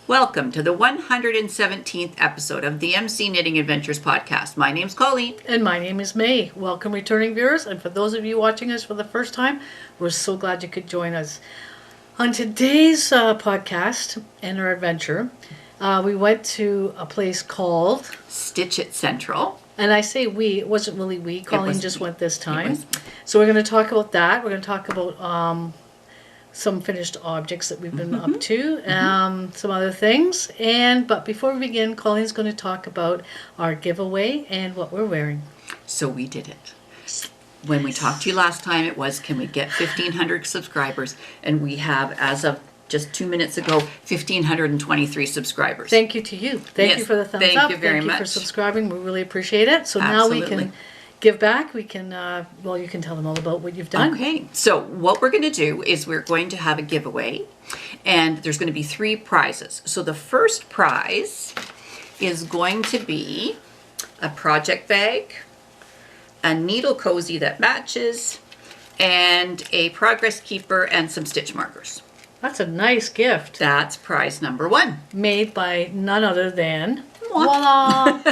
Welcome to the 117th episode of the MC Knitting Adventures podcast. My name's Colleen. And my name is May. Welcome returning viewers, and for those of you watching us for the first time, we're so glad you could join us. On today's podcast and our adventure, we went to a place called Stitch It Central. And I say we, it wasn't really we, Colleen just went this time. So we're going to talk about that. We're going to talk about some finished objects that we've been up to, some other things. But before we begin, Colleen's going to talk about our giveaway and what we're wearing. So we did it. When we talked to you last time, it was, can we get 1,500 subscribers? And we have, as of just 2 minutes ago, 1,523 subscribers. Thank you to you. Thank you for the thumbs up. Thank you very much. Thank you for subscribing. We really appreciate it. So Absolutely. Now we can give back. We can, you can tell them all about what you've done. Okay, so what we're going to do is we're going to have a giveaway, and there's going to be 3 prizes. So the first prize is going to be a project bag, a needle cozy that matches, and a progress keeper and some stitch markers. That's a nice gift. That's prize number 1. Made by none other than... Voila!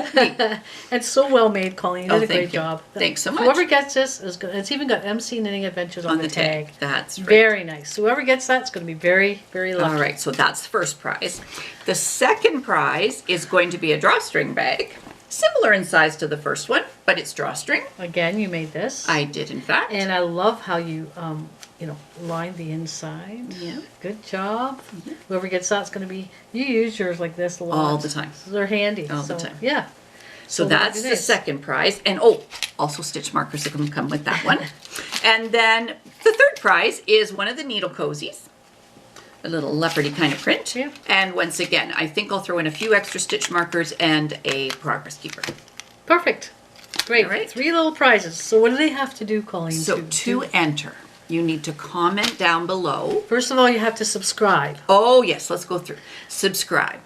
It's so well made, Colleen. You did a great job. Thanks so much. Whoever gets this is good. It's even got MC Knitting Adventures on the tag. That's right. Very nice. Whoever gets that is going to be very, very lucky. All right, so that's the first prize. The second prize is going to be a drawstring bag. Similar in size to the first one, but it's drawstring. Again, you made this. I did, in fact. And I love how you, lined the inside. Yeah. Good job. Whoever gets that's going to be, you use yours like this a lot. All the time. So they're handy. All the time. Yeah. So that's the second prize. And also stitch markers are going to come with that one. And then the third prize is one of the needle cozies. A little leopardy kind of print. Yeah. And once again, I think I'll throw in a few extra stitch markers and a progress keeper. Perfect. Great. All right. 3 little prizes. So what do they have to do, Colleen? So to enter, you need to comment down below. First of all, you have to subscribe. Oh, yes. Let's go through. Subscribe.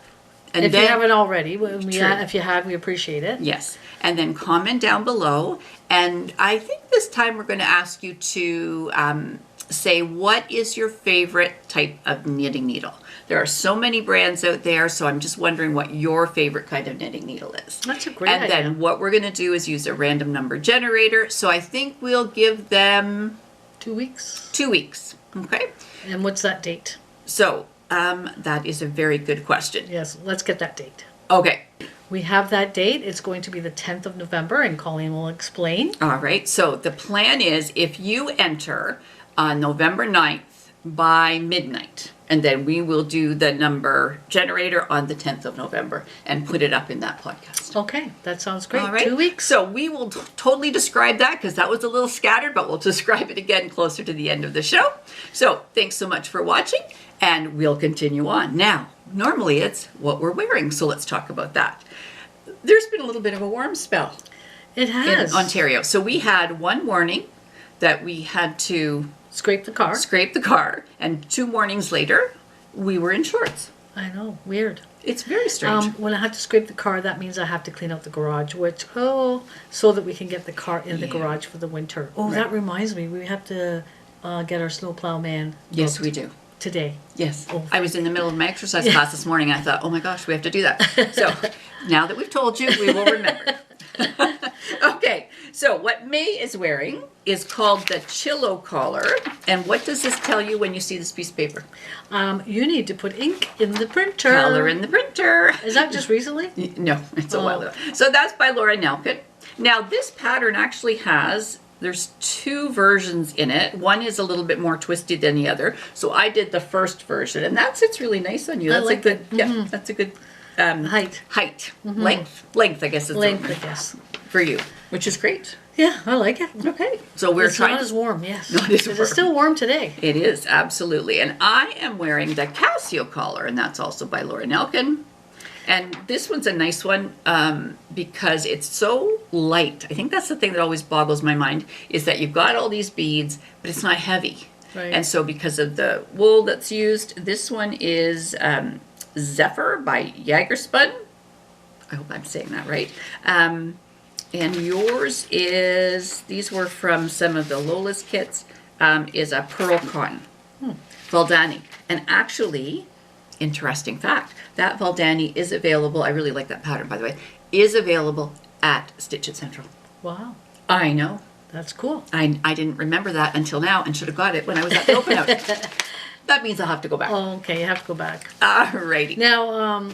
And if then, you haven't already, if you have, we appreciate it. Yes. And then comment down below. And I think this time we're going to ask you to say, what is your favorite type of knitting needle? There are so many brands out there, so I'm just wondering what your favorite kind of knitting needle is. That's a great idea. And then what we're going to do is use a random number generator. So I think we'll give them 2 weeks. 2 weeks. Okay. And what's that date? So that is a very good question. Yes, let's get that date. Okay. We have that date. It's going to be the 10th of November, and Colleen will explain. All right. So the plan is if you enter on November 9th by midnight, and then we will do the number generator on the 10th of November and put it up in that podcast. Okay, that sounds great. All right. 2 weeks. So we will totally describe that because that was a little scattered, but we'll describe it again closer to the end of the show. So thanks so much for watching, and we'll continue on. Now, normally it's what we're wearing, so let's talk about that. There's been a little bit of a warm spell. It has. In Ontario. So we had one morning that we had to scrape the car. And 2 mornings later, we were in shorts. I know. Weird. It's very strange. When I have to scrape the car, that means I have to clean out the garage, so that we can get the car in the garage for the winter. Oh, right. That reminds me. We have to get our snowplow man. Yes, we do. Today. Yes. Oh. I was in the middle of my exercise class this morning. I thought, oh my gosh, we have to do that. So now that we've told you, we will remember. Okay, so what May is wearing is called the Chillo collar. And what does this tell you when you see this piece of paper? You need to put ink in the printer. Color in the printer. Is that just recently? No, it's a while ago. So that's by Laura Nelkin. Now this pattern actually there's 2 versions in it. One is a little bit more twisted than the other. So I did the first version, and that sits really nice on you. That's like a good, yeah, that's a good height. Length, I guess. Length, I guess. For you, which is great. Yeah, I like it. Okay. So we're trying. It's not as warm, yes. Not as warm. It's still warm today. It is, absolutely. And I am wearing the Casio collar, and that's also by Laura Nelkin. And this one's a nice one because it's so light. I think that's the thing that always boggles my mind, is that you've got all these beads, but it's not heavy. Right. And so because of the wool that's used, this one is Zephyr by Jagerspun. I hope I'm saying that right. And yours is, these were from some of the Lola's kits, is a pearl cotton. Valdani. And actually, interesting fact, that Valdani is available, I really like that pattern by the way, is available at Stitch It Central. Wow. I know. That's cool. I didn't remember that until now and should have got it when I was at the open house. That means I'll have to go back. Oh, okay, you have to go back. Alrighty. Now,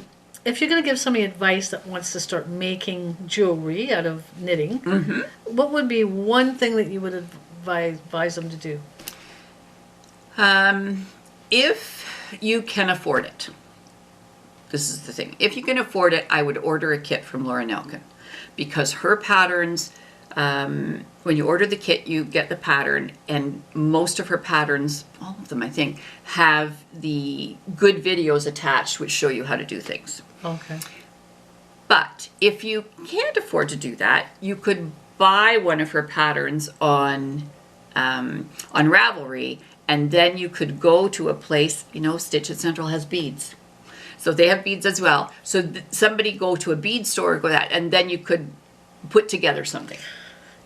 if you're going to give somebody advice that wants to start making jewelry out of knitting, what would be one thing that you would advise them to do? If you can afford it, this is the thing. If you can afford it, I would order a kit from Laura Nelkin, because her patterns, when you order the kit, you get the pattern, and most of her patterns, all of them I think, have the good videos attached which show you how to do things. Okay. But if you can't afford to do that, you could buy one of her patterns on Ravelry, and then you could go to a place, you know, Stitch It Central has beads. So they have beads as well. So somebody go to a bead store, go that, and then you could put together something.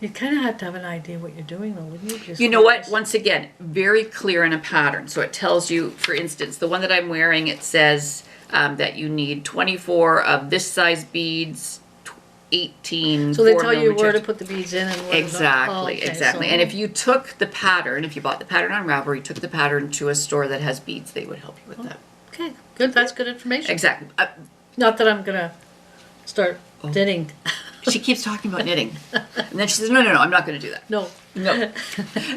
You kind of have to have an idea what you're doing, though, wouldn't you? Just you know what? Once again, very clear in a pattern. So it tells you, for instance, the one that I'm wearing, it says that you need 24 of this size beads, 18. So they tell you where to put the beads in and what exactly, exactly. So, and if you took the pattern, if you bought the pattern on Ravelry, took the pattern to a store that has beads, they would help you with that. Okay, good. That's good information. Exactly. Not that I'm gonna start knitting. She keeps talking about knitting, and then she says, "No, I'm not going to do that." No.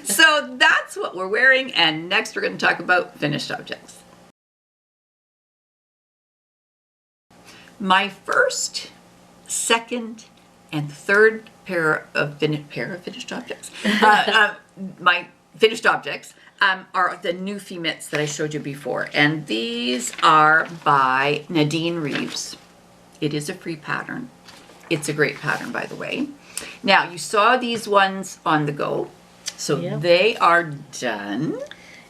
So that's what we're wearing, and next we're going to talk about finished objects. My first, second, and third pair of finished objects. My finished objects are the Newfie mitts that I showed you before, and these are by Nadine Reeves. It is a free pattern. It's a great pattern, by the way. Now, you saw these ones on the go, so they are done.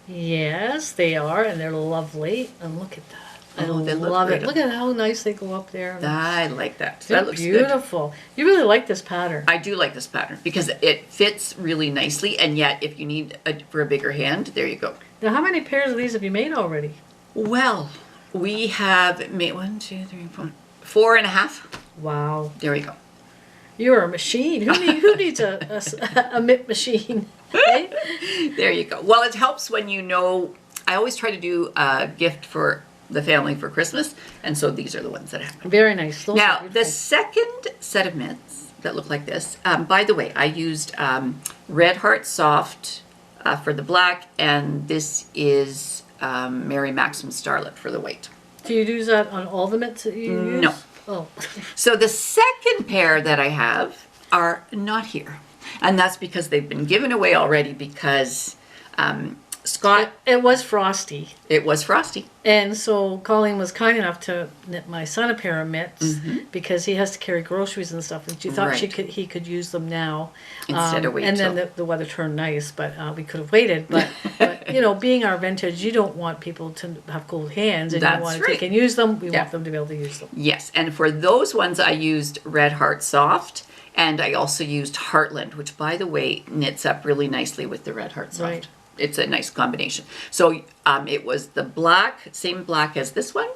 Yes, they are, and they're lovely. And look at that. I they love look it. Look at how nice they go up there. I like that. They're That looks beautiful. good. You really like this pattern. I do like this pattern because it fits really nicely, and yet if you need for a bigger hand, there you go. Now, how many pairs of these have you made already? Well, we have made 1, 2, 3, 4, 4.5. Wow. There we go. You're a machine. Who needs a mitt machine? Hey? There you go. Well, it helps when you know. I always try to do a gift for the family for Christmas, and so these are the ones that I have. Very nice. Those Now, the second set of mitts that look like this, by the way, I used Red Heart Soft for the black, and this is Mary Maxim Starlet for the white. Do you use that on all the mitts that you use? No. Oh. So the second pair that I have are not here, and that's because they've been given away already because Scott... It was frosty. It was frosty. And so Colleen was kind enough to knit my son a pair of mitts because he has to carry groceries and stuff, and she thought he could use them now instead of wait. And then the weather turned nice, but we could have waited. But you know, being our vintage, you don't want people to have cold hands, and That's you want to right. take and use them. We want them to be able to use them. Yes, and for those ones I used Red Heart Soft, and I also used Heartland, which by the way knits up really nicely with the Red Heart Soft. Right. It's a nice combination. So it was the black, same black as this one,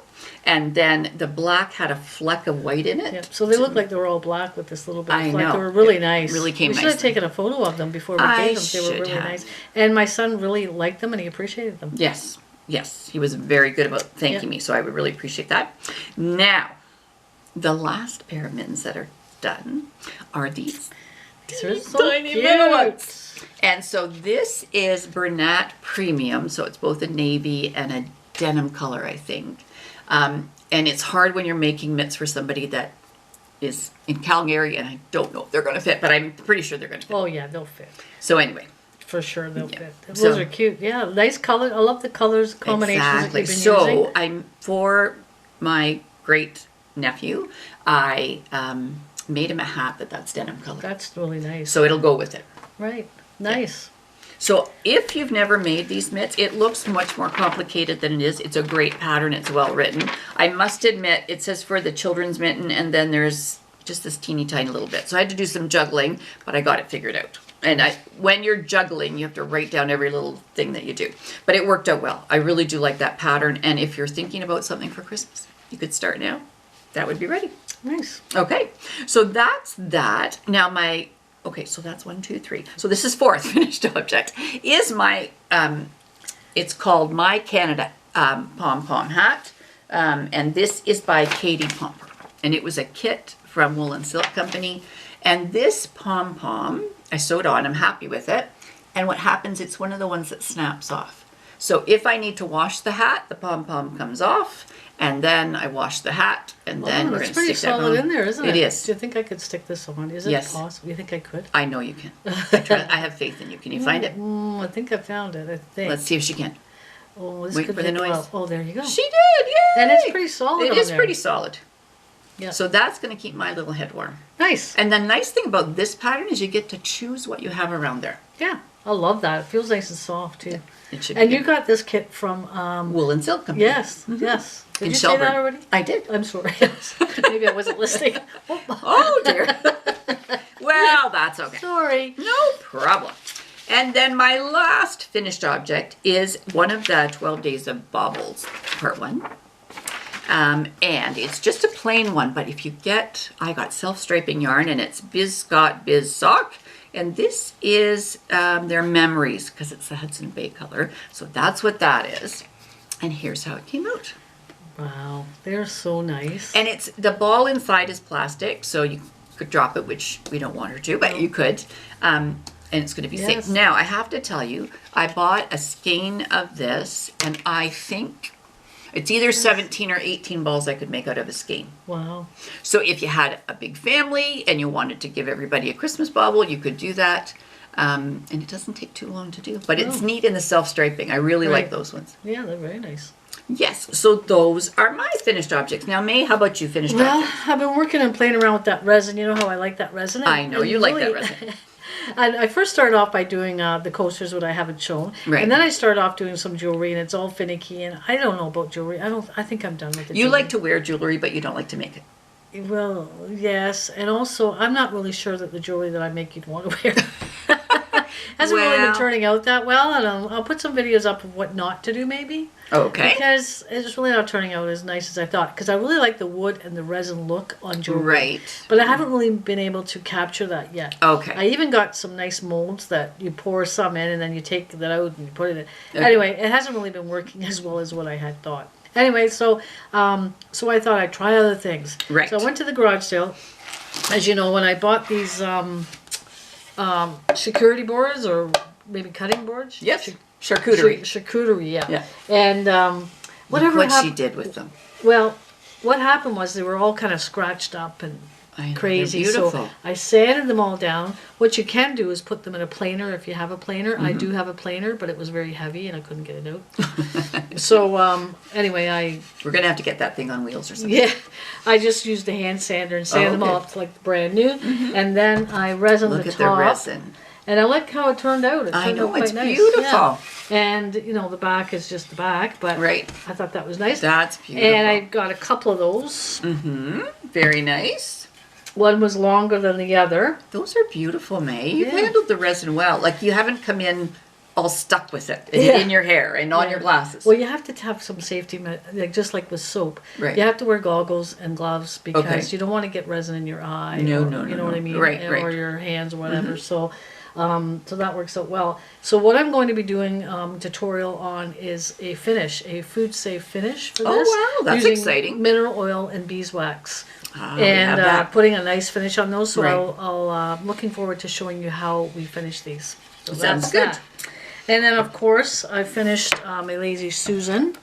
and then the black had a fleck of white in it. Yep. So they look like they were all black with this little bit of I fleck. know. They were really nice. Really came We should have nicely. taken a photo of them before we I gave them. They were should really have. nice. And my son really liked them and he appreciated them. Yes, he was very good about thanking me, so I would really appreciate that. Now, the last pair of mittens that are done are these. These are so tiny cute. little ones. And so this is Bernat Premium, so it's both a navy and a denim color, I think. And it's hard when you're making mitts for somebody that is in Calgary, and I don't know if they're going to fit, but I'm pretty sure they're going to fit. Oh yeah, they'll fit. So anyway. For sure they'll fit. Those So- are cute. Yeah, nice color. I love the colors combinations Exactly. that you've been So using. I'm for my great nephew. I made him a hat that's denim color, That's really nice. so it'll go with it. Right. Nice. So if you've never made these mitts, it looks much more complicated than it is. It's a great pattern. It's well written. I must admit, it says for the children's mitten, and then there's just this teeny tiny little bit. So I had to do some juggling, but I got it figured out. And when you're juggling, you have to write down every little thing that you do. But it worked out well. I really do like that pattern. And if you're thinking about something for Christmas, you could start now. That would be ready. Nice. Okay, so that's that. Now okay, so that's 1, 2, 3. So this is fourth finished object. Is my, it's called My Canada Pom Pom Hat. And this is by Katie Pomper. And it was a kit from Wool and Silk Company. And this pom-pom, I sewed on, I'm happy with it. And what happens, it's one of the ones that snaps off. So if I need to wash the hat, the pom-pom comes off, and then I wash the hat, and then we're going to stick that on. It's pretty solid in there, isn't it? It is. Do you think I could stick this on? Is it possible? You think I could? I know you can. I have faith in you. Can you find it? I think I found it, I think. Let's see if she can. Oh, this Wait could for the take a noise. while. Oh, there you go. She did, yay! And it's pretty solid It on is there. pretty solid. Yeah. So that's going to keep my little head warm. Nice. And the nice thing about this pattern is you get to choose what you have around there. Yeah, I love that. It feels nice and soft too. It should And be you got this kit from Wool and Silk Company. Yes, yes. Did In you Shelburne. say that already? I did. I'm sorry. Yes. Maybe I wasn't listening. Oh dear. Well, that's okay. Sorry. No problem. And then my last finished object is one of the 12 Days of Baubles, part 1. And it's just a plain one, but if you get, I got self-striping yarn, and it's Biz Scott Biz Sock. And this is their memories, because it's the Hudson Bay color. So that's what that is. And here's how it came out. Wow, they're so nice. And it's, the ball inside is plastic, so you could drop it, which we don't want her to, but you could. And it's going to be safe. Now, I have to tell you, I bought a skein of this, and I think it's either 17 or 18 balls I could make out of a skein. Wow. So if you had a big family and you wanted to give everybody a Christmas bauble, you could do that. And it doesn't take too long to do. But it's neat in the self-striping. I really like those ones. Yeah, they're very nice. Yes, so those are my finished objects. Now, May, how about you finished objects? Well, I've been working and playing around with that resin. You know how I like that resin? I know you like that resin. I first started off by doing the coasters, what I haven't shown, and then I started off doing some jewelry, and it's all finicky. And I don't know about jewelry. I think I'm done with it. You like to wear jewelry, but you don't like to make it. Well, yes, and also I'm not really sure that the jewelry that I make you'd want to wear hasn't really been turning out that well. And I'll put some videos up of what not to do, maybe. Okay. Because it's really not turning out as nice as I thought. Because I really like the wood and the resin look on jewelry. Right. But I haven't really been able to capture that yet. Okay. I even got some nice molds that you pour some in and then you take that out and you put it in. Okay. Anyway, it hasn't really been working as well as what I had thought. Anyway, so so I thought I'd try other things. Right. So I went to the garage sale. As you know, when I bought these charcuterie boards or maybe cutting boards. Yes. Charcuterie. Charcuterie, yeah. And whatever what she did with them. Well, what happened was they were all kind of scratched up and crazy. Beautiful. So I sanded them all down. What you can do is put them in a planer if you have a planer. I do have a planer, but it was very heavy and I couldn't get it out. So anyway, we're gonna have to get that thing on wheels or something. Yeah, I just used a hand sander and sanded them all up to like brand new, and then I resined the top. Look at the resin. And I like how it turned out. It turned out quite it's nice. beautiful. Yeah. And you know the back is just the back, but I thought that was nice. That's beautiful. And I got a couple of those. Very nice. One was longer than the other. Those are beautiful, May. You've handled the resin well. Like you haven't come in all stuck with it in your hair and on your glasses. Well, you have to have some safety, like just like with soap. Right. You have to wear goggles and gloves because you don't want to get resin in your eye. No, You know what I mean? Right, or your hands or whatever. So, so that works out well. So what I'm going to be doing tutorial on is a finish, a food safe finish for this. Oh wow, that's using exciting. Mineral oil and beeswax. And putting a nice finish on those. So I'm looking forward to showing you how we finish these. So sounds good. That. And then, of course, I finished a Lazy Susan.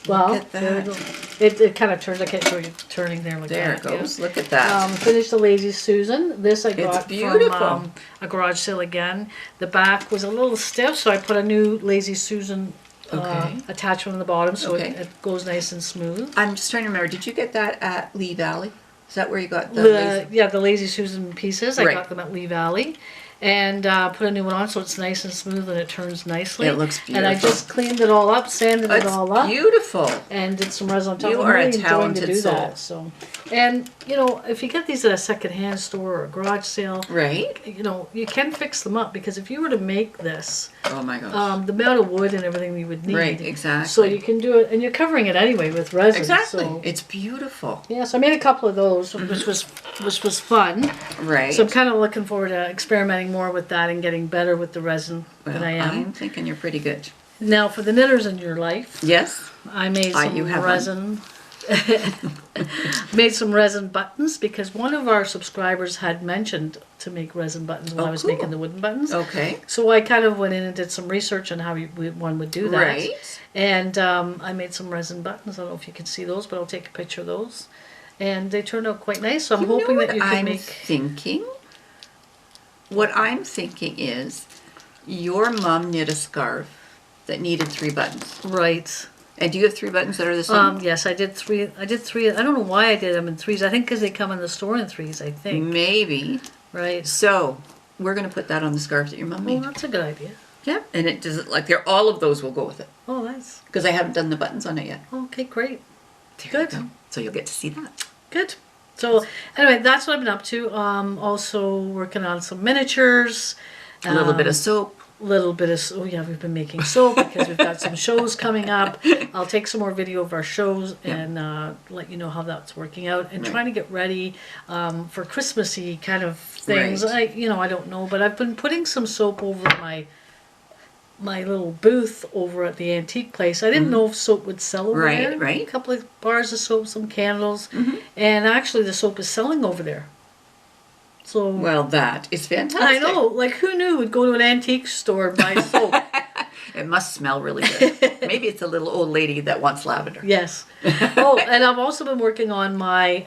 Well, look at that. It kind of turns. I can't show you turning there like there that. There it goes. Yeah. Look at that. Finished the Lazy Susan. This I got beautiful. from a garage sale again. The back was a little stiff, so I put a new Lazy Susan attachment on the bottom, so it goes nice and smooth. I'm just trying to remember. Did you get that at Lee Valley? Is that where you got the the Lazy Susan pieces? I got them at Lee Valley. and put a new one on so it's nice and smooth and it turns nicely. It looks beautiful. And I just cleaned it all up, sanded it all up. Beautiful. And did some resin on top. You I'm are a really enjoying to talented do soul. that. So, and you know, if you get these at a secondhand store or a garage sale, Right? you know, you can fix them up because if you were to make this, Oh my gosh. the amount of wood and everything you would need. Right, exactly. So you can do it, and you're covering it anyway with resin. Exactly. So. It's beautiful. Yeah, so I made a couple of those, which was fun. Right. So I'm kind of looking forward to experimenting more with that and getting better with the resin well, than I am. I'm thinking you're pretty good. Now for the knitters in your life, Yes. I made some you have resin. Made some resin buttons because one of our subscribers had mentioned to make resin buttons while I was cool. making the wooden buttons. Okay. So I kind of went in and did some research on how one would do that. Right. And I made some resin buttons. I don't know if you can see those, but I'll take a picture of those. And they turned out quite nice. So I'm hoping that you can make. What I'm thinking is, your mom knit a scarf that needed 3 buttons. Right. And do you have 3 buttons that are the same? Yes, I did 3. I did 3. I don't know why I did them in 3s. I think because they come in the store in 3s. I think. Maybe. Right. So we're going to put that on the scarf that your mom Oh, made. that's a good idea. Yeah. And it does it like all of those will go with it Oh, nice. because I haven't done the buttons on it yet. Okay, great. There Good. you go. So you'll get to see that. Good. So anyway, that's what I've been up to. Also working on some miniatures. A little bit of soap. Little bit of, oh yeah, we've been making soap because we've got some shows coming up. I'll take some more video of our shows and let you know how that's working out, and trying to get ready for Christmassy kind of things. Right. I don't know, but I've been putting some soap over my little booth over at the antique place. I didn't know if soap would sell over there. Right. A couple of bars of soap, some candles, and actually the soap is selling over there. So Well, that is fantastic. I know, like who knew would go to an antique store and buy soap? It must smell really good. Maybe it's a little old lady that wants lavender. Yes. Oh, and I've also been working on my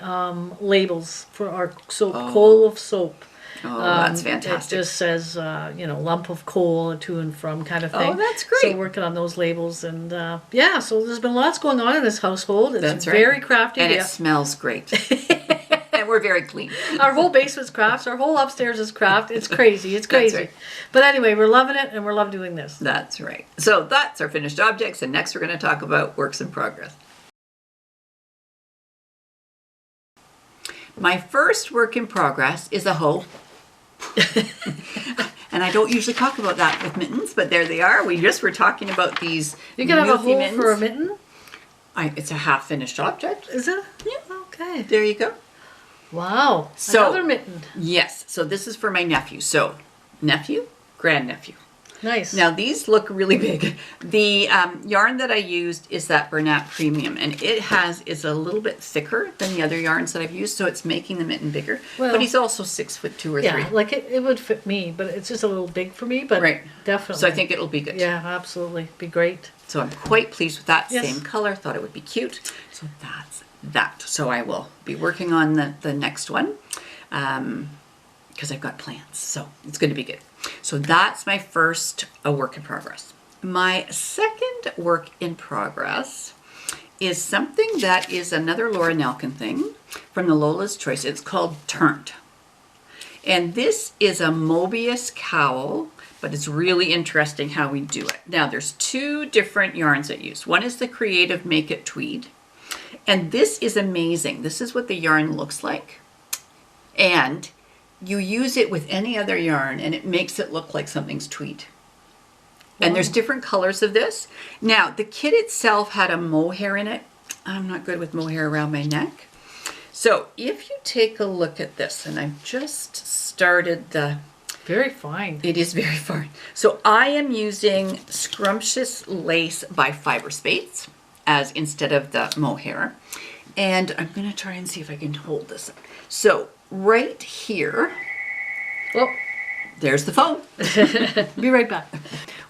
labels for our soap, coal of soap. Oh, that's fantastic. It just says, lump of coal, to and from kind of thing. Oh, that's great. So working on those labels and yeah, so there's been lots going on in this household. It's That's right. very crafty. And it smells great. And we're very clean. Our whole basement's crafts. Our whole upstairs is craft. It's crazy. It's crazy. right. But anyway, we're loving it and we're loving doing this. That's right. So that's our finished objects, and next we're going to talk about works in progress. My first work in progress is a hoe. And I don't usually talk about that with mittens, but there they are. We just were talking about these. You can have a Newfie hole mittens. for a mitten? It's a half finished object. Is it? Yeah. Okay. There you go. Wow. So- Another mitten. Yes. So this is for my nephew. So nephew, grandnephew. Nice. Now these look really big. The yarn that I used is that Bernat Premium, and it is a little bit thicker than the other yarns that I've used, so it's making the mitten bigger. Well, but he's also 6'2" or 3. yeah, like it would fit me, but it's just a little big for me, but Right. definitely. So I think it'll be good. Yeah, absolutely. Be great. So I'm quite pleased with that. Yes. Same color. Thought it would be cute. So that's that. So I will be working on the next one because I've got plans. So it's going to be good. So that's my first work in progress. My second work in progress is something that is another Laura Nelkin thing from the Lola's Choice. It's called Turned. And this is a Mobius cowl, but it's really interesting how we do it. Now there's 2 different yarns I use. One is the Creative Make It Tweed. And this is amazing. This is what the yarn looks like. And you use it with any other yarn and it makes it look like something's tweed. And there's different colors of this. Now, the kit itself had a mohair in it. I'm not good with mohair around my neck. So if you take a look at this, and I've just started the... Very fine. It is very fine. So I am using Scrumptious Lace by Fiber Spates as instead of the mohair. And I'm going to try and see if I can hold this up. So right here, Well, there's the phone. be right back.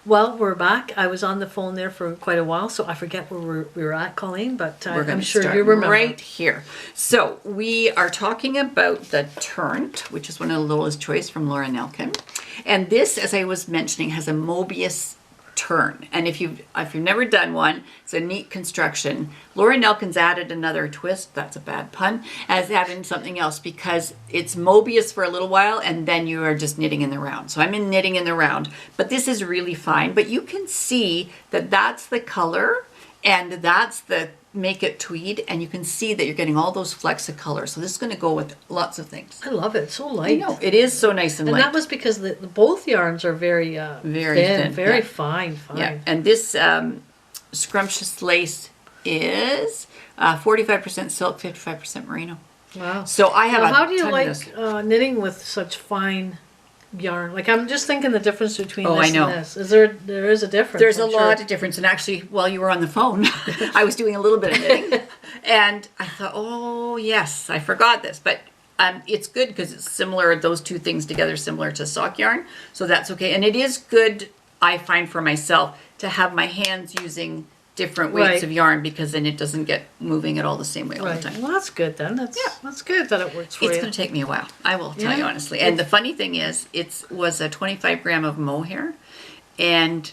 Well, we're back. I was on the phone there for quite a while, so I forget where we were at, Colleen, but We're going I'm to sure start you remember. right here. So we are talking about the Turned, which is one of Lola's Choice from Laura Nelkin. And this, as I was mentioning, has a Mobius turn. And if you've never done one, it's a neat construction. Laura Nelkins added another twist, that's a bad pun, as adding something else because it's Mobius for a little while and then you are just knitting in the round. So I'm in knitting in the round, but this is really fine. But you can see that that's the color and that's the make it tweed, and you can see that you're getting all those flecks of color. So this is going to go with lots of things. I love it. It's so light. I know, it is so nice and light. And that was because both yarns are very thin, very fine. Yeah, and this scrumptious lace is 45% silk, 55% merino. Wow. So I have how do you like knitting with such fine yarn? Like, I'm just thinking the difference between this and this. There is a difference? There's a lot of difference. And actually, while you were on the phone, I was doing a little bit of knitting. And I thought, oh, yes, I forgot this. But it's good because it's similar, those two things together, similar to sock yarn. So that's okay. And it is good, I find for myself, to have my hands using different weights of yarn because then it doesn't get moving it all the same way all the time. Well, that's good then. That's good that it works for you. It's going to take me a while, I will tell you honestly. And the funny thing is, it was a 25 gram of mohair, and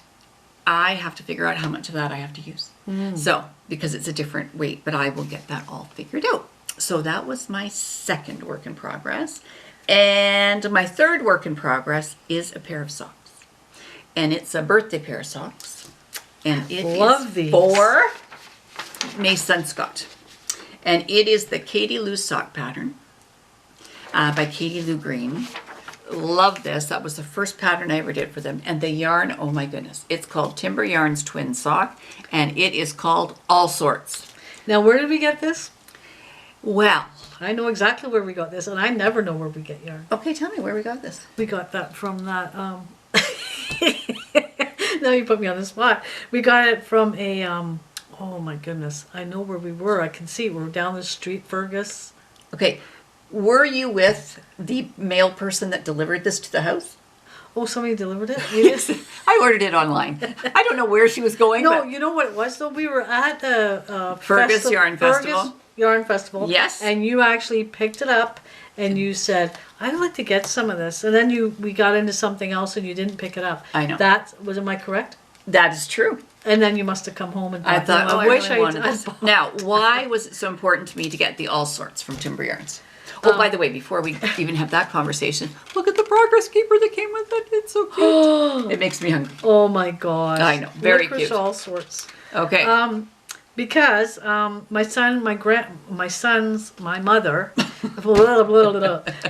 I have to figure out how much of that I have to use. So, because it's a different weight, but I will get that all figured out. So that was my second work in progress. And my third work in progress is a pair of socks. And it's a birthday pair of socks. And it is for May Sunscott. And it is the Katie Lou sock pattern by Katie Lou Green. Love this. That was the first pattern I ever did for them. And the yarn, oh my goodness. It's called Timber Yarns Twin Sock. And it is called All Sorts. Now, where did we get this? Well, I know exactly where we got this, and I never know where we get yarn. Okay, tell me where we got this. We got that from that... Now you put me on the spot. We got it from a, oh my goodness, I know where we were. I can see we're down the street, Fergus. Okay, were you with the mail person that delivered this to the house? Oh, somebody delivered it? Yes, I ordered it online. I don't know where she was going. No, but you know what it was though? We were at the Fergus Yarn Festival. Fergus Yarn Festival. Yes. And you actually picked it up and you said, I'd like to get some of this. And then we got into something else and you didn't pick it up. I know. Am I correct? That is true. And then you must have come home and I thought, I wish really wanted this. Now, why was it so important to me to get the All Sorts from Timber Yarns? Oh, by the way, before we even have that conversation, look at the progress keeper that came with it. It's so cute. It makes me hungry. Oh my gosh. I know. Very Licorice cute. All Sorts. Okay. Because my mother,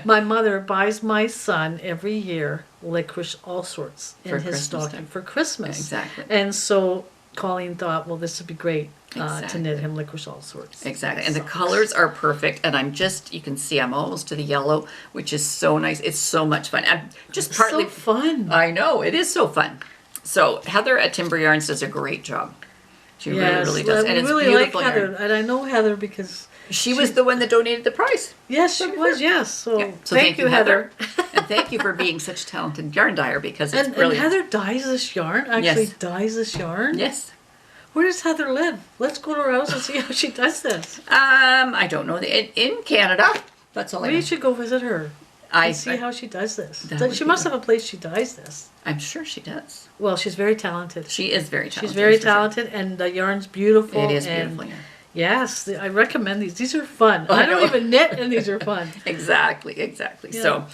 my mother buys my son every year licorice All Sorts in his stocking for Christmas. Exactly. And so Colleen thought, well, this would be great to knit him licorice All Sorts. Exactly. And the colors are perfect. And you can see I'm almost to the yellow, which is so nice. It's so much fun. It's so fun. I know. It is so fun. So Heather at Timber Yarns does a great job. She really does. And it's really beautiful like Heather. yarn. And I know Heather because she was the one that donated the prize. Yes, she was, yes. So, so thank you, Heather. And thank you for being such a talented yarn dyer because it's brilliant. And Heather dyes this yarn? Dyes this yarn? Yes. Where does Heather live? Let's go to her house and see how she does this. I don't know. In Canada. That's all I know. We should go visit her and see how she does this. She must have a place she dyes this. I'm sure she does. Well, she's very talented. She is very talented. She's very talented, and the yarn's beautiful. It is beautiful yarn. Yes, I recommend these. These are fun. I don't even knit, and these are fun. Exactly. Yeah. So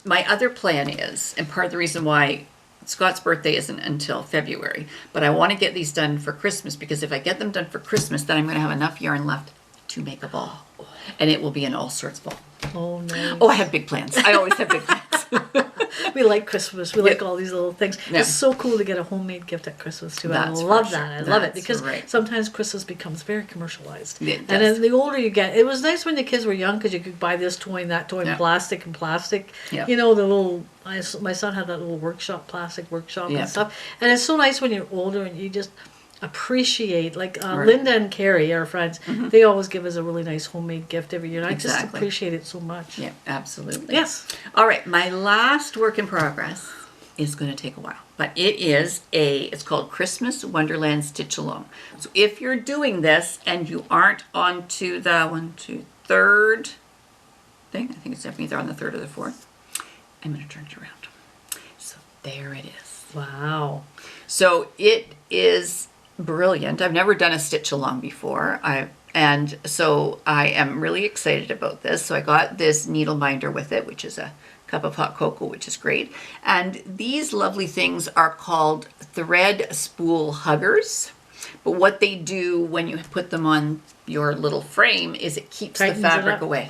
my other plan is, and part of the reason why Scott's birthday isn't until February, but I want to get these done for Christmas because if I get them done for Christmas, then I'm going to have enough yarn left to make a ball. And it will be an All Sorts ball. Oh, nice. Oh, I have big plans. I always have big plans. We like Christmas. We like all these little things. Yeah. It's so cool to get a homemade gift at Christmas too. I love that. I love it because sometimes Christmas becomes very commercialized. And then the older you get, it was nice when the kids were young because you could buy this toy and that toy and plastic. Yeah. You know, the little, my son had that little plastic workshop and stuff. And it's so nice when you're older and you just appreciate, like Linda and Carrie, our friends, they always give us a really nice homemade gift every year. And I just appreciate it so much. Yeah, absolutely. Yes. All right, my last work in progress is going to take a while, but it's called Christmas Wonderland Stitch Along. So if you're doing this and you aren't on to the third thing, I think it's definitely either on the third or the fourth, I'm going to turn it around. So there it is. Wow. So it is brilliant. I've never done a stitch along before. And so I am really excited about this. So I got this needle binder with it, which is a cup of hot cocoa, which is great. And these lovely things are called thread spool huggers. But what they do when you put them on your little frame is it keeps Tightens the it fabric up. away.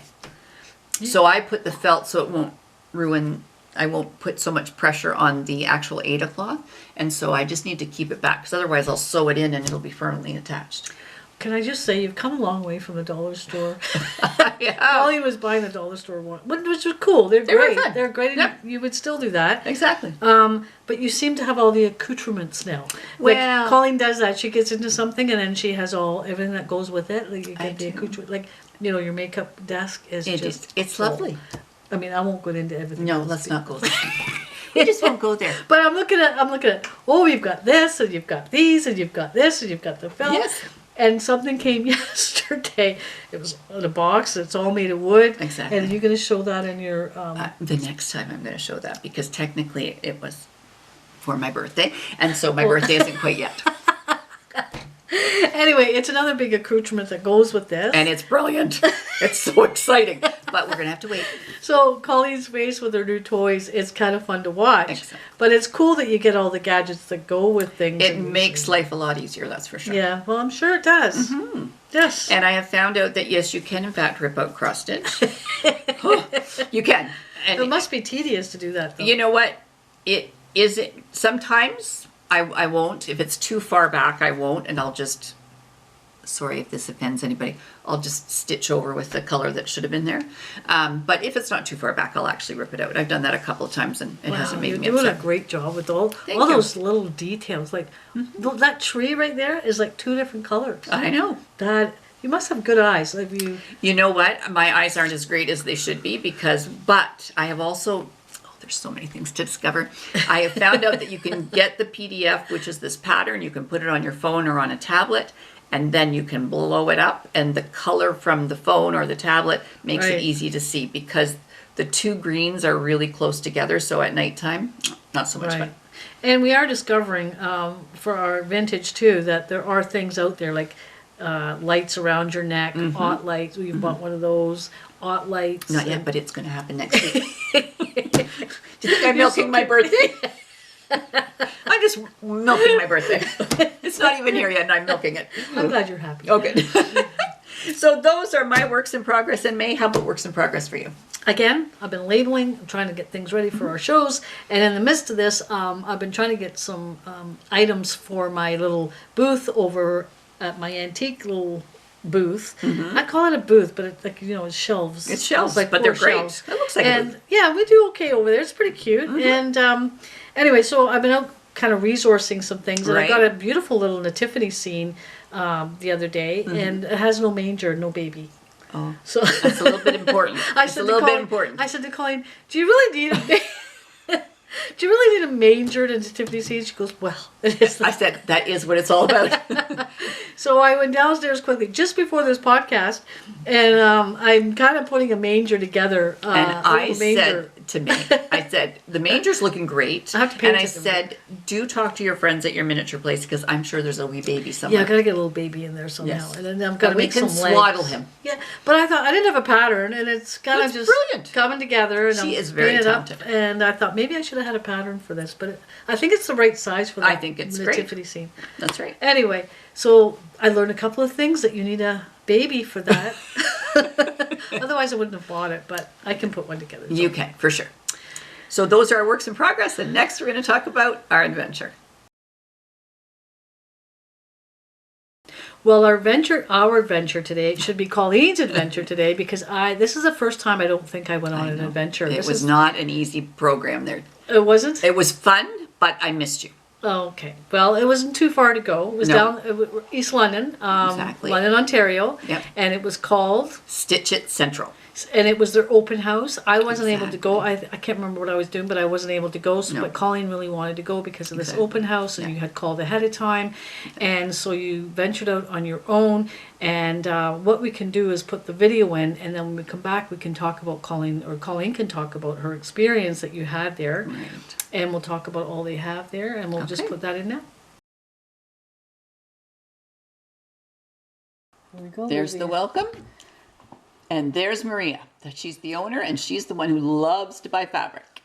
So I put the felt so it won't ruin, I won't put so much pressure on the actual Aida cloth. And so I just need to keep it back because otherwise I'll sew it in and it'll be firmly attached. Can I just say, you've come a long way from the dollar store. Yeah. Holly was buying the dollar store one, which was cool. They're They were great. fun. They're great. And Yep. you would still do that. Exactly. But you seem to have all the accoutrements now. Well- Like Colleen does that. She gets into something and then she has everything that goes with it. Like you I get the do. accoutrement. Like, your makeup desk is It's full. lovely. I mean, I won't go into everything. No, else. let's not go there. We just won't go there. But I'm looking at, oh, you've got this, and you've got these, and you've got this, and you've got the felt. Yes. And something came yesterday. It was in a box. It's all made of wood. Exactly. And you're going to show that in your... The next time I'm going to show that because technically it was for my birthday. And so my birthday isn't quite yet. Anyway, it's another big accoutrement that goes with this. And it's brilliant. It's so exciting. But we're going to have to wait. So Colleen's face with her new toys, it's kind of fun to watch. Excellent. But it's cool that you get all the gadgets that go with things. It makes life a lot easier, that's for sure. Yeah, well, I'm sure it does. Yes. And I have found out that yes, you can in fact rip out cross stitch. You can. It And must be tedious to do that, though. you know what? It sometimes I won't. If it's too far back, I won't, and I'll just, sorry if this offends anybody, I'll just stitch over with the color that should have been there. But if it's not too far back, I'll actually rip it out. I've done that a couple of times and it hasn't made You're me doing upset. a great job with all you. those little details. Like that tree right there is like 2 different colors. I know. That you must have good eyes. Like You know what? My eyes aren't as great as they should be but I have also, there's so many things to discover. I have found out that you can get the PDF, which is this pattern. You can put it on your phone or on a tablet, and then you can blow it up, and the color from the phone or the tablet makes Right. it easy to see because the 2 greens are really close together. So at nighttime, not so much right. fun. And we are discovering for our vintage too that there are things out there like lights around your neck, aught lights. We've bought one of those aught lights. Not yet, but it's going to happen next week. Do you think I'm milking my birthday? I'm just milking my birthday. It's not even here yet, and I'm milking it. I'm glad you're happy. Oh, good. So those are my works in progress. And May, how about works in progress for you? Again, I've been labeling, I'm trying to get things ready for our shows, and in the midst of this, I've been trying to get some items for my little booth over at my antique little booth. I call it a booth, but it's like, it's shelves. It's shelves, like but 4 they're great. shelves. It looks like a And booth. yeah, we do okay over there. It's pretty cute. And anyway, so I've been out kind of resourcing some things, and I Right. got a beautiful little nativity scene the other day, and it has no manger, no baby. Oh, So that's a little bit important. It's a little bit important. I said to Colleen, "Do you really need a do you really need a manger to nativity scene?" She goes, "Well, it is." I said, that is what it's all about. So I went downstairs quickly just before this podcast, and I'm kind of putting a manger together. And a I little manger. said to me, I said, the manger's looking great. I have to paint And I it. said, do talk to your friends at your miniature place because I'm sure there's a wee baby Yeah, somewhere. I gotta get a little baby in there somehow, Yes. and then I'm gonna And we make can some legs. swaddle him. Yeah, but I thought I didn't have a pattern, and it's kind of That's just brilliant. coming together. And She I'm is very painting it up, talented. and I thought maybe I should have had a pattern for this, but I think it's the right size for that I think it's great. nativity scene. That's right. Anyway, so I learned a couple of things that you need a baby for that. Otherwise, I wouldn't have bought it, but I can put one together. So. You can, for sure. So those are our works in progress. And next we're going to talk about our adventure. Well, our adventure today should be Colleen's adventure today because this is the first time I don't think I went on an adventure. It This was is- not an easy program there. It wasn't? It was fun, but I missed you. Oh, okay. Well, it wasn't too far to go. It was No. East London, Exactly. London, Ontario. Yep. And it was called Stitch It Central. And it was their open house. I wasn't able to go. I can't remember what I was doing, but I wasn't able to go. So, No. but Colleen really wanted to go because of this Exactly. open house, and you had called ahead of time, and so you ventured out on your own. And what we can do is put the video in, and then when we come back, we can talk about Colleen, or Colleen can talk about her experience that you had there, Right. and we'll talk about all they have there, and we'll just Okay. put that in now. There we go. There's the welcome. And there's Maria. She's the owner, and she's the one who loves to buy fabric.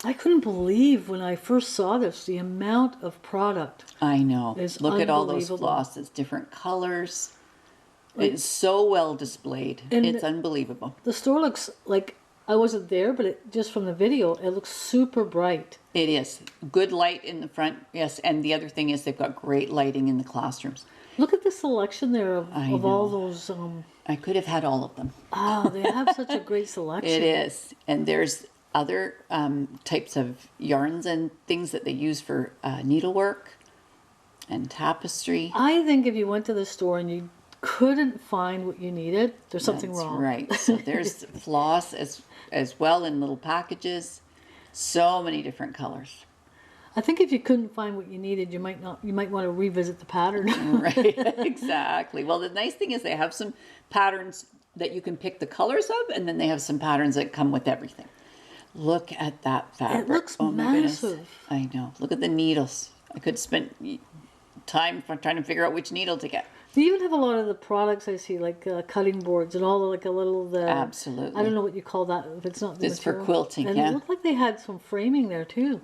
I couldn't believe when I first saw this, the amount of product. I know. It's Look at all those unbelievable. flosses, different colors. It's so well displayed. And It's unbelievable. The store looks like, I wasn't there, but just from the video, it looks super bright. It is. Good light in the front, yes. And the other thing is they've got great lighting in the classrooms. Look at the selection there of all know. those. I could have had all of them. They have such a great selection. It is. And there's other types of yarns and things that they use for needlework and tapestry. I think if you went to the store and you couldn't find what you needed, there's something That's wrong. right. So there's floss as well in little packages. So many different colors. I think if you couldn't find what you needed, you might want to revisit the pattern. Right, exactly. Well, the nice thing is they have some patterns that you can pick the colors of, and then they have some patterns that come with everything. Look at that fabric. It looks my goodness. massive. I know. Look at the needles. I could spend time trying to figure out which needle to get. They even have a lot of the products I see, like cutting boards and all the, like a little the. Absolutely. I don't know what you call that if it's not the It's for material. quilting, And yeah. it looked like they had some framing there too.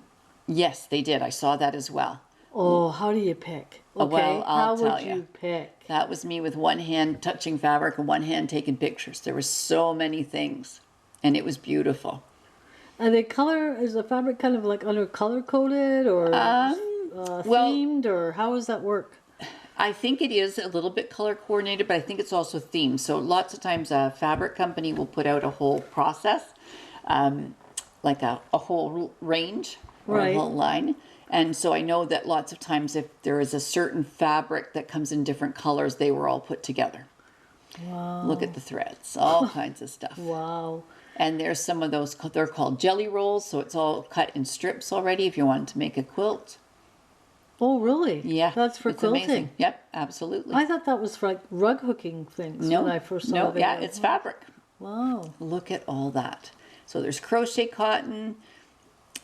Yes, they did. I saw that as well. Oh, how do you pick? Okay, Well, I'll how would tell you you. pick? That was me with one hand touching fabric and one hand taking pictures. There were so many things, and it was beautiful. Are they is the fabric kind of like under color coded or well- themed, or how does that work? I think it is a little bit color coordinated, but I think it's also themed. So lots of times a fabric company will put out a whole process, like a whole range or Right. a whole line. And so I know that lots of times if there is a certain fabric that comes in different colors, they were all put together. Wow. Look at the threads, all kinds of stuff. Wow. And there's some of those, they're called jelly rolls, so it's all cut in strips already if you wanted to make a quilt. Oh, really? Yeah. That's for it's quilting. Amazing. Yep, absolutely. I thought that was for like rug hooking things No, when I first saw no, the yeah, video. it's fabric. Wow. Look at all that. So there's crochet cotton,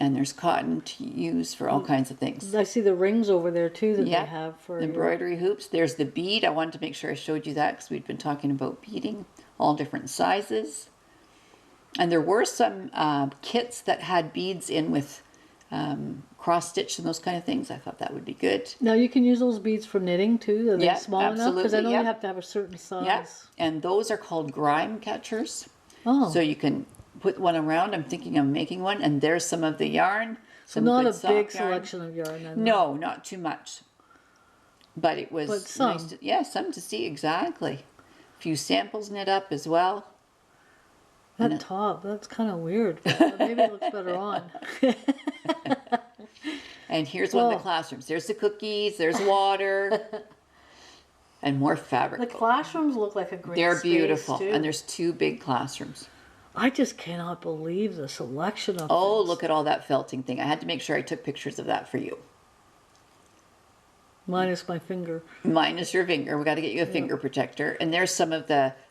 and there's cotton to use for all kinds of things. I see the rings over there too that Yeah, they have for your- embroidery hoops. There's the bead. I wanted to make sure I showed you that because we'd been talking about beading, all different sizes. And there were some kits that had beads in with cross stitch and those kind of things. I thought that would be good. Now you can use those beads for knitting too. Are they Yeah, small enough? Because I know absolutely, you yeah. have to have a certain size. Yeah, and those are called grime catchers. Oh, So you can put one around. I'm thinking of making one, and there's some of the yarn. so Some not good a soft big yarn. selection of yarn. Then. No, not too much. But it was But some. nice to, yeah, some to see exactly. A few samples knit up as well. That top, that's kind of weird. But maybe it looks better on. And here's one of Whoa. the classrooms. There's the cookies, there's water, and more The fabric. classrooms look like a great They're space, beautiful, too. and there's 2 big classrooms. I just cannot believe the selection of Oh, things. look at all that felting thing. I had to make sure I took pictures of that for you. Minus my finger. Minus your finger. We got to get you a finger protector. And there's some of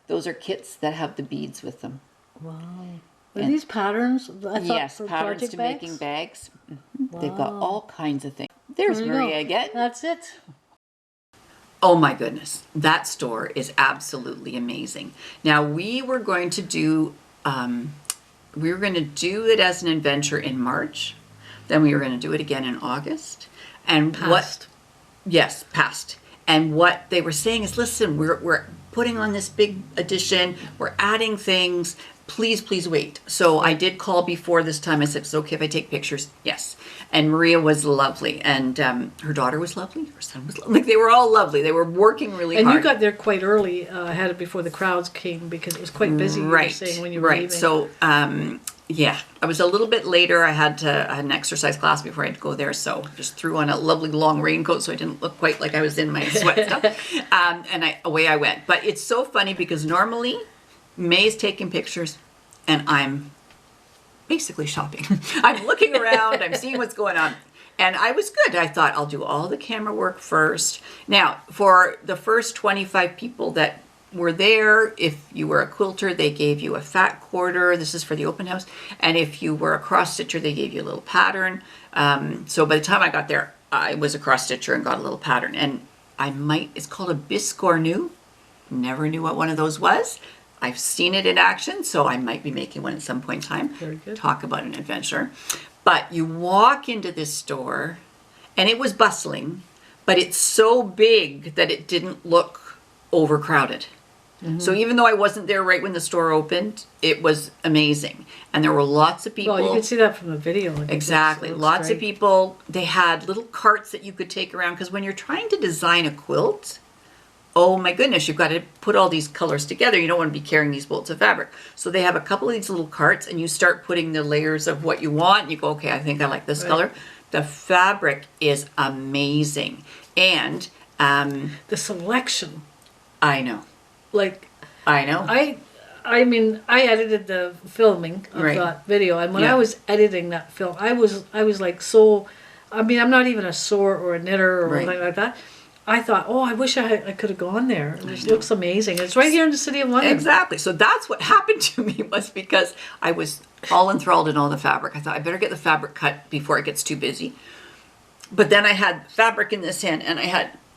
those are kits that have the beads with them. Wow. Are And- these patterns? I thought Yes, for patterns project to bags? making bags. They've got Wow. all kinds of things. There's There you go. Maria again. That's it. Oh my goodness, that store is absolutely amazing. Now we were going to do it as an adventure in March. Then we were going to do it again in August. And Past. Yes, past. And what they were saying is, listen, we're putting on this big addition. We're adding things. Please wait. So I did call before this time. I said, it's okay if I take pictures. Yes. And Maria was lovely. And her daughter was lovely. Her son was lovely. Like, they were all lovely. They were working really And hard. you got there quite early, had it before the crowds came because it was quite busy. You were Right, saying when you were right. leaving. So, yeah, I was a little bit later. I had an exercise class before I had to go there, so just threw on a lovely long raincoat so I didn't look quite like I was in my sweat stuff. And away I went. But it's so funny because normally May's taking pictures, and I'm basically shopping. I'm looking around, I'm seeing what's going on. And I was good. I thought I'll do all the camera work first. Now, for the first 25 people that were there, if you were a quilter, they gave you a fat quarter. This is for the open house. And if you were a cross stitcher, they gave you a little pattern. So by the time I got there, I was a cross stitcher and got a little pattern. And it's called a biscornu. Never knew what one of those was. I've seen it in action, so I might be making one at some point in time. Very good. Talk about an adventure. But you walk into this store, and it was bustling, but it's so big that it didn't look overcrowded. So even though I wasn't there right when the store opened, it was amazing. And there were lots of people. Well, you can see that from the video. Exactly. Lots of people. They had little carts that you could take around, because when you're trying to design a quilt, oh my goodness, you've got to put all these colors together. You don't want to be carrying these bolts of fabric. So they have a couple of these little carts, and you start putting the layers of what you want. And you go, okay, I think I like this color. The fabric is amazing. And the selection. I know. Like, I know. I mean, I edited the filming of that video, and when I was editing that film, I was like so. I mean, I'm not even a sewer or a knitter or anything like that. I thought, oh, I wish I could have gone there. It just looks amazing. It's right here in the city of London. Exactly. So that's what happened to me, was because I was all enthralled in all the fabric. I thought I better get the fabric cut before it gets too busy. But then I had fabric in this hand, and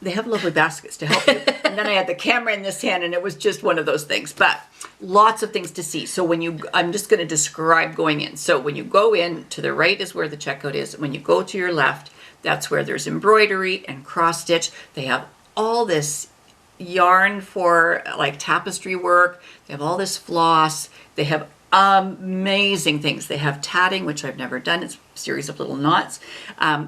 they have lovely baskets to help you. And then I had the camera in this hand, and it was just one of those things. But lots of things to see. So I'm just going to describe going in. So when you go in, to the right is where the checkout is. When you go to your left, that's where there's embroidery and cross stitch. They have all this yarn for like tapestry work. They have all this floss. They have amazing things. They have tatting, which I've never done. It's a series of little knots.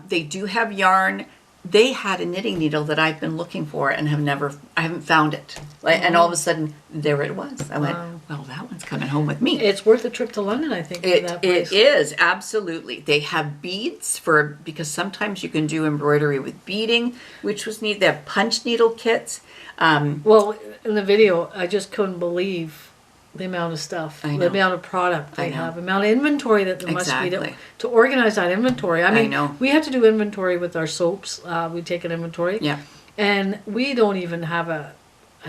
They do have yarn. They had a knitting needle that I've been looking for and I haven't found it. And all of a sudden, there it was. I went, well, that one's coming home with me. It's worth a trip to London, I think. It is, absolutely. They have beads because sometimes you can do embroidery with beading, which was neat. They have punch needle kits. Well, in the video, I just couldn't believe the amount of stuff, the amount of product they have, the amount of inventory that there must be to organize that inventory. I mean, we had to do inventory with our soaps. We take an inventory, and we don't even have a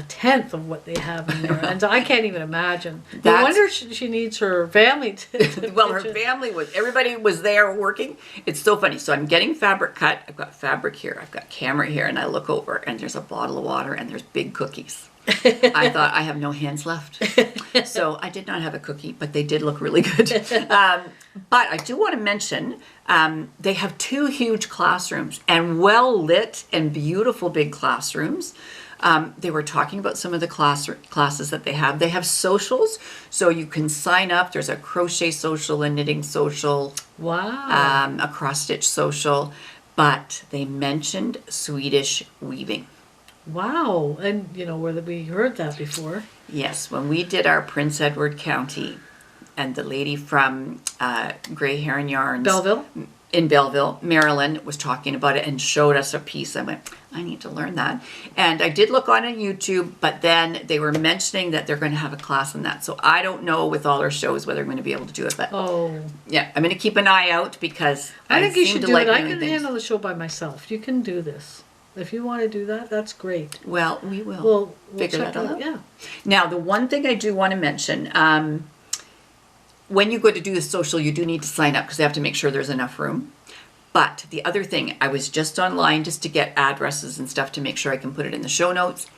tenth of what they have in there, and so I can't even imagine. No wonder she needs her family to well, her family everybody was there working. It's so funny. So I'm getting fabric cut. I've got fabric here. I've got camera here, and I look over, and there's a bottle of water, and there's big cookies. I thought I have no hands left. So I did not have a cookie, but they did look really good. But I do want to mention, they have 2 huge classrooms, and well lit and beautiful big classrooms. They were talking about some of the classes that they have. They have socials, so you can sign up. There's a crochet social, a knitting social, a cross stitch social, but they mentioned Swedish weaving. Wow, and where we heard that before. Yes, when we did our Prince Edward County, and the lady from Grey Heron Yarns in Belleville, Maryland, was talking about it and showed us a piece. I went, I need to learn that. And I did look on YouTube, but then they were mentioning that they're going to have a class on that. So I don't know with all our shows whether I'm going to be able to do it. But yeah, I'm going to keep an eye out because I think you should do it. I can handle the show by myself. You can do this. If you want to do that, that's great. Well, we will. We'll figure that out. Yeah. Now, the one thing I do want to mention, when you go to do the social, you do need to sign up because they have to make sure there's enough room. But the other thing, I was just online just to get addresses and stuff to make sure I can put it in the show notes.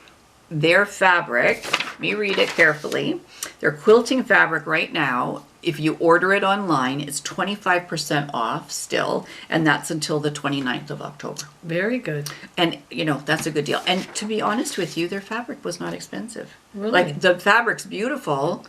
Their fabric, let me read it carefully. Their quilting fabric right now, if you order it online, it's 25% off still, and that's until the 29th of October. Very good. And, that's a good deal. And to be honest with you, their fabric was not expensive. Really? Like, the fabric's beautiful,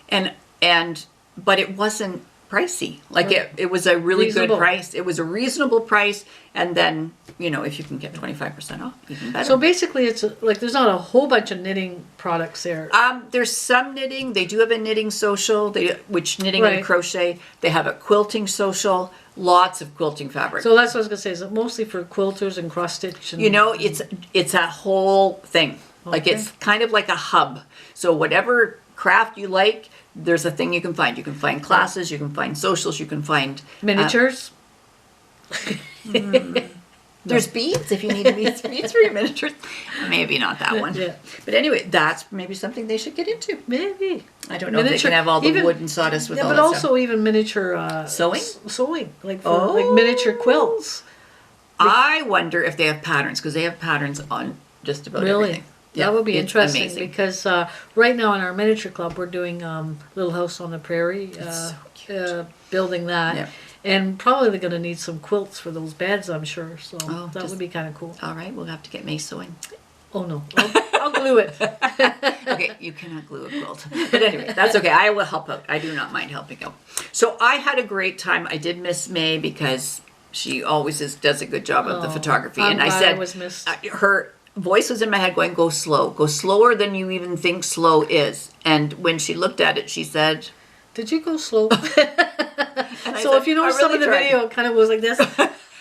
but it wasn't pricey. Like, it was a really good price. It was a reasonable price, and then, if you can get 25% off, even better. So basically, it's there's not a whole bunch of knitting products there. There's some knitting. They do have a knitting social, which knitting and crochet. They have a quilting social. Lots of quilting fabric. So that's what I was gonna say. Is it mostly for quilters and cross stitch? It's a whole thing. Okay. Like, it's kind of like a hub. So whatever craft you like, there's a thing you can find. You can find classes, you can find socials, you can find Miniatures. There's beads if you need beads for your miniatures. Maybe not that one. Yeah. But anyway, that's maybe something they should get into. Maybe. I don't know if they can have all the wood and sawdust with all but that also stuff. even miniature Sewing? Sewing, like miniature quilts. I wonder if they have patterns, because they have patterns on just about everything. Yeah, that would be it's interesting amazing. because right now in our miniature club we're doing Little House on the Prairie, so cute. building that, Yeah. and probably they're going to need some quilts for those beds, I'm sure. So that just- would be kind of cool. All right, we'll have to get May sewing. Oh no, I'll glue it. Okay, you cannot glue a quilt. But anyway, that's okay. I will help out. I do not mind helping out. So I had a great time. I did miss May because she always does a good job of the photography. I'm And I glad said, I was missed. her voice was in my head going, go slow. Go slower than you even think slow is. And when she looked at it, she said... Did you go slow? and I So said, if you notice "I some really of the tried." video, it kind of was like this.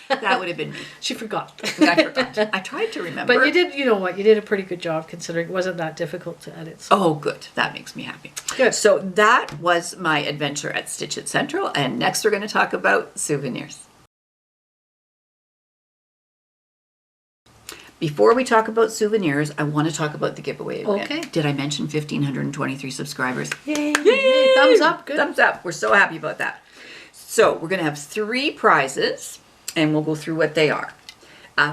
That would have been me. She forgot. I forgot. I tried to remember. But you did, you know what? You did a pretty good job considering it wasn't that difficult to edit. So. Oh, good. That makes me happy. Good. So that was my adventure at Stitch It Central. And next we're going to talk about souvenirs. Before we talk about souvenirs, I want to talk about the giveaway again. Okay. Did I mention 1,523 subscribers? Yay! Yay! Thumbs up. Good. Thumbs up. We're so happy about that. So we're going to have 3 prizes, and we'll go through what they are.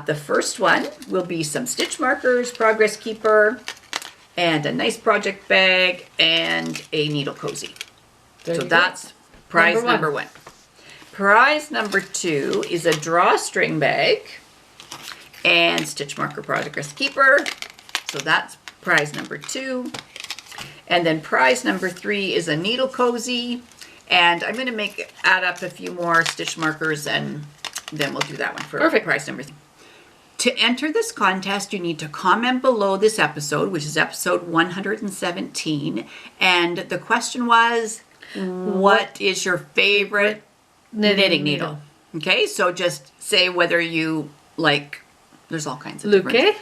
The first one will be some stitch markers, progress keeper, and a nice project bag, and a needle cozy. There So you go. that's prize Number number 1. Prize number 2 is a drawstring bag and stitch marker progress keeper. So that's prize number 2. And then prize number 3 is a needle cozy. And I'm going to add up a few more stitch markers, and then we'll do that one for Perfect. prize number 3. To enter this contest, you need to comment below this episode, which is episode 117. And the question was, what is your favorite knitting needle? Okay, so just say whether you like, there's all kinds of Luke, different,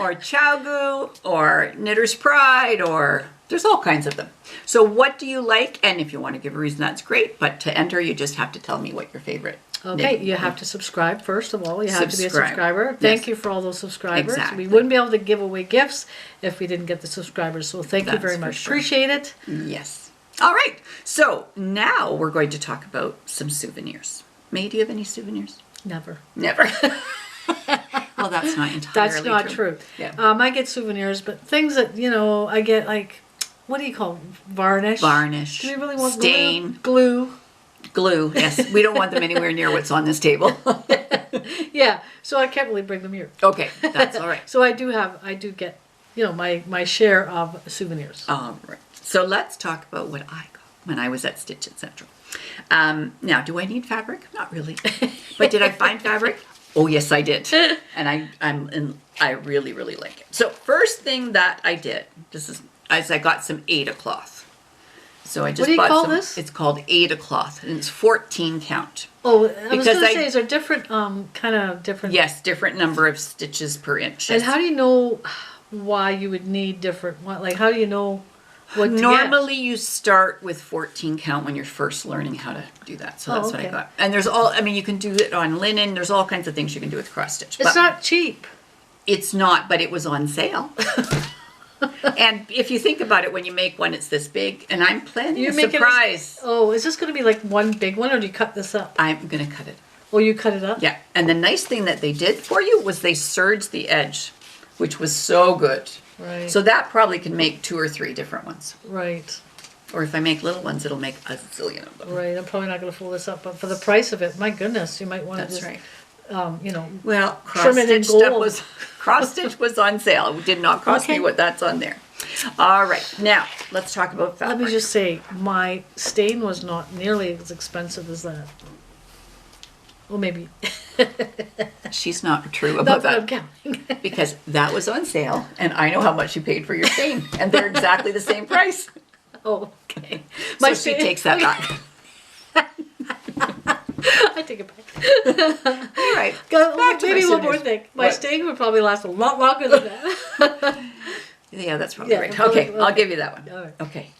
or Chowgu, or Knitter's Pride, or there's all kinds of them. So what do you like? And if you want to give a reason, that's great. But to enter, you just have to tell me what your favorite. Okay, you have to subscribe first of all. You have to be a Subscribe. subscriber. Thank Yes. you for all those subscribers. Exactly. We wouldn't be able to give away gifts if we didn't get the subscribers. So thank you That's very for much. sure. Appreciate it. Yes. All right. So now we're going to talk about some souvenirs. May, do you have any souvenirs? Never. Never. Well, that's not entirely That's not true. Yeah. I get souvenirs, but things that, I get like, what do you call them? Varnish? Varnish. Do we really want stain. Glue? Glue. Yes. We don't want them anywhere near what's on this table. Yeah, so I can't really bring them here. Okay. That's all right. So I do get, my share of souvenirs. All right. So let's talk about what I got when I was at Stitch It Central. Now, do I need fabric? Not really. But did I find fabric? Oh, yes, I did. And I really, really like it. So first thing that I did, I got some Ada cloth. So I just What do you bought call some. this? It's called Ada cloth, and it's 14 count. Oh, I was Because going to say, is there different, kind of different? Yes, different number of stitches per inch. And how do you know why you would need different, like how do you know what to Normally you start with 14 count when you're first learning how to do that. So that's what I okay. got. And there's you can do it on linen. There's all kinds of things you can do with cross stitch. get? It's not cheap. It's not, but it was on sale. And if you think about it, when you make one, it's this big. And I'm planning a surprise. Oh, is this going to be like one big one, or do you cut this up? I'm going to cut it. Oh, you cut it up? Yeah. And the nice thing that they did for you was they serged the edge, which was so good. Right. So that probably can make 2 or 3 different ones. Right. Or if I make little ones, it'll make a zillion of them. Right. I'm probably not going to fold this up, but for the price of it, my goodness, you might want to That's just, right. trim Well, it cross in stitch stuff gold. was on sale. It did not cost me Okay. what that's on there. All right, now let's talk about fabric. Let me just say, my stain was not nearly as expensive as that. Well, maybe. She's not true about Not that I'm that counting. because that was on sale, and I know how much you paid for your stain, and they're exactly the same price. Oh, okay. So she takes that back. I take it back. All right. Maybe Back to my one more souvenirs. thing. My What? stain would probably last a lot longer than that. Yeah, that's probably Yeah, right. probably- Okay, I'll give you that one. All right. Okay.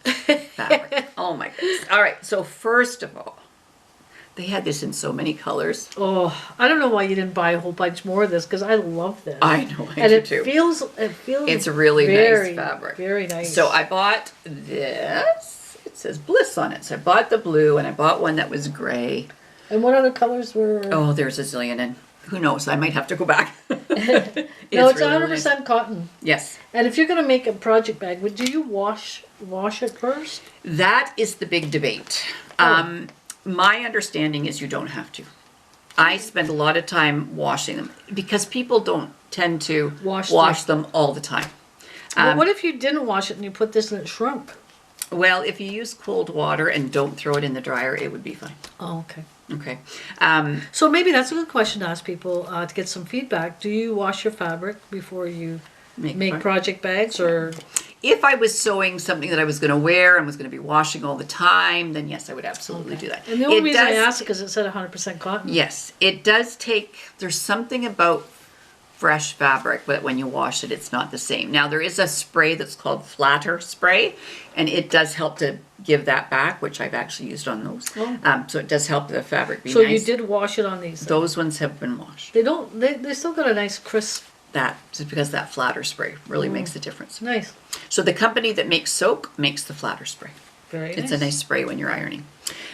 Fabric. Oh my goodness. All right, so first of all, they had this in so many colors. Oh, I don't know why you didn't buy a whole bunch more of this because I love this. I know, I and do it too. feels It's a really very, nice fabric. Very nice. So I bought this. It says Bliss on it. So I bought the blue and I bought one that was gray. And what other colors were? Oh, there's a zillion, and who knows? I might have to go back. No, it's really 100% nice. cotton. Yes. And if you're going to make a project bag, do you wash it first? That is the big debate. Oh. My understanding is you don't have to. I spend a lot of time washing them because people don't tend to wash them all the time. Well, what if you didn't wash it and you put this and it shrunk? Well, if you use cold water and don't throw it in the dryer, it would be fine. Oh, okay. Okay. So maybe that's a good question to ask people to get some feedback. Do you wash your fabric before you make project bags, or? If I was sewing something that I was going to wear and was going to be washing all the time, then yes, I would absolutely do that. And the only reason I asked is because it said 100% cotton. Yes, it does take, there's something about fresh fabric, but when you wash it, it's not the same. Now, there is a spray that's called Flatter Spray, and it does help to give that back, which I've actually used on those. Oh. So it does help the fabric be So nice. you did wash it on these? Those ones have been washed. They don't. They still got a nice crisp. That just because that Flatter Spray really makes a difference. Nice. So the company that makes soap makes the Flatter Spray. Very nice. It's a nice spray when you're ironing.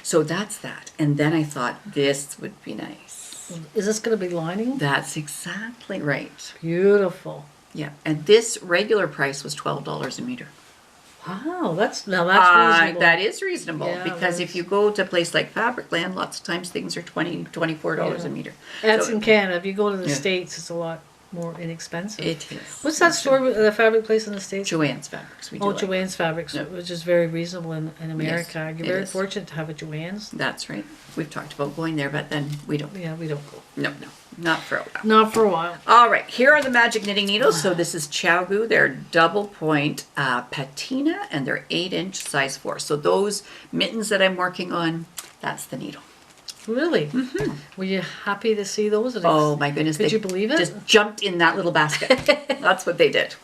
So that's that. And then I thought this would be nice. Is this going to be lining? That's exactly right. Beautiful. Yeah. And this regular price was $12 a meter. Wow, that's reasonable. That is reasonable Yeah, because if you go to a place like Fabricland, lots of times things are $20, $24 a meter. That's So in Canada. If you go to the Yeah. States, it's a lot more inexpensive. it is. What's that store, the fabric place in the States? Joann's Fabrics. We do Oh, like. Joann's Fabrics, Yeah. which is very reasonable in America. Yes, You're it very is. fortunate to have a Joann's. That's right. We've talked about going there, but then we don't. Yeah, we don't go. No, not for a while. Not for a while. All right, here are the magic knitting needles. So this is Chaogu. They're double point patina, and they're 8-inch size 4. So those mittens that I'm working on, that's the needle. Really? Mm-hmm. Were you happy to see those? Oh my goodness! Could they you believe it? Just jumped in that little basket. That's what they did.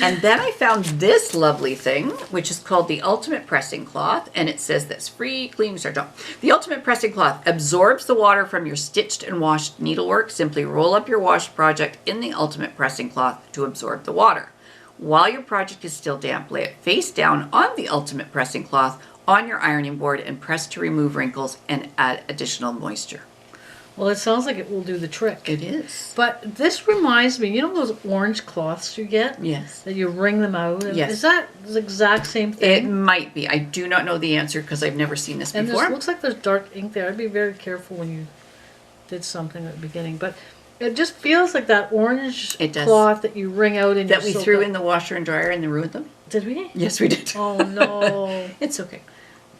And then I found this lovely thing, which is called the Ultimate Pressing Cloth, and it says this: free cleaning starch. The Ultimate Pressing Cloth absorbs the water from your stitched and washed needlework. Simply roll up your wash project in the Ultimate Pressing Cloth to absorb the water. While your project is still damp, lay it face down on the Ultimate Pressing Cloth on your ironing board and press to remove wrinkles and add additional moisture. Well, it sounds like it will do the trick. It is. But this reminds me, you know those orange cloths you get? Yes. That you wring them out? And Yes. Is that the exact same It thing? might be. I do not know the answer because I've never seen this And before. it looks like there's dark ink there. I'd be very careful when you did something at the beginning. But it just feels like that orange It does. cloth that you wring out and That you we soak threw up. in the washer and dryer and then ruined them? Did we? Yes, we did. Oh, no. It's okay.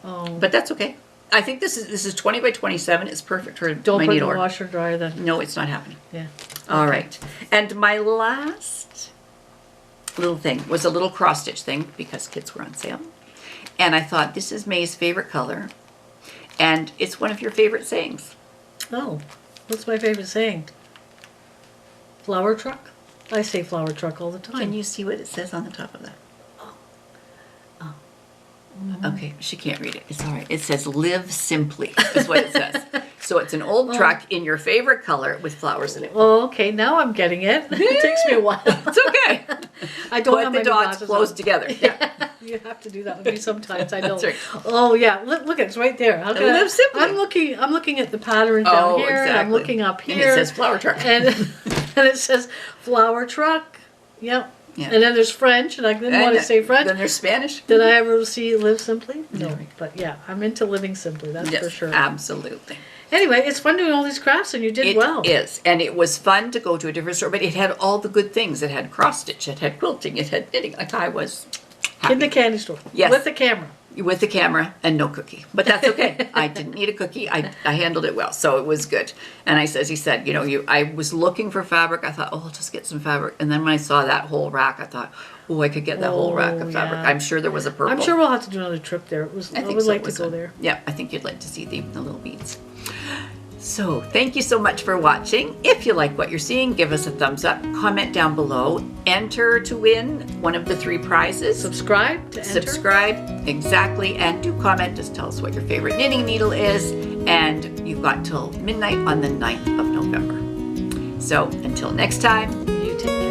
Oh. But that's okay. I think this is 20 by 27. It's perfect for Don't my put it in the needlework. washer and dryer then. No, it's not happening. Yeah. All right. And my last little thing was a little cross stitch thing because kits were on sale. And I thought this is May's favorite color. And it's one of your favorite sayings. Oh, what's my favorite saying? Flower truck? I say flower truck all the time. Can you see what it says on the top of that? Okay, she can't read it. It's all right. It says "Live simply" is what it says. So it's an old truck in your favorite color with flowers in it. Oh, okay. Now I'm getting it. It takes me a while. It's okay. I don't Put have the my dots glasses close on. together. Yeah. You have to do that with me sometimes. I know. That's right. Oh yeah, look, it's right there. How can I- Live simply. I'm looking at the pattern down here, and I'm exactly. looking up here, And it says flower truck. and and it says flower truck. Yep. Yeah. And then there's French, and I didn't want to say French. Then there's Spanish. Did I ever see Live Simply? No. No. But yeah, I'm into living simply, that's Yes, for sure. absolutely. Anyway, it's fun doing all these crafts, and you did well. It is. And it was fun to go to a different store, but it had all the good things. It had cross stitch, it had quilting, it had knitting. Like I was happy. In the candy store. Yes. With the camera. With the camera and no cookie. But that's okay. I didn't need a cookie. I handled it well. So it was good. And he said, I was looking for fabric. I thought, I'll just get some fabric. And then when I saw that whole rack, I thought, I could get that whole rack of fabric. yeah. I'm sure there was a purple. I'm sure we'll have to do another trip there. I I think would so. like It to was go fun. there. Yeah, I think you'd like to see the little beads. So thank you so much for watching. If you like what you're seeing, give us a thumbs up, comment down below, enter to win one of the 3 prizes. Subscribe to enter. Subscribe, exactly, and do comment. Just tell us what your favorite knitting needle is. And you've got till midnight on the 9th of November. So until next time, You take care.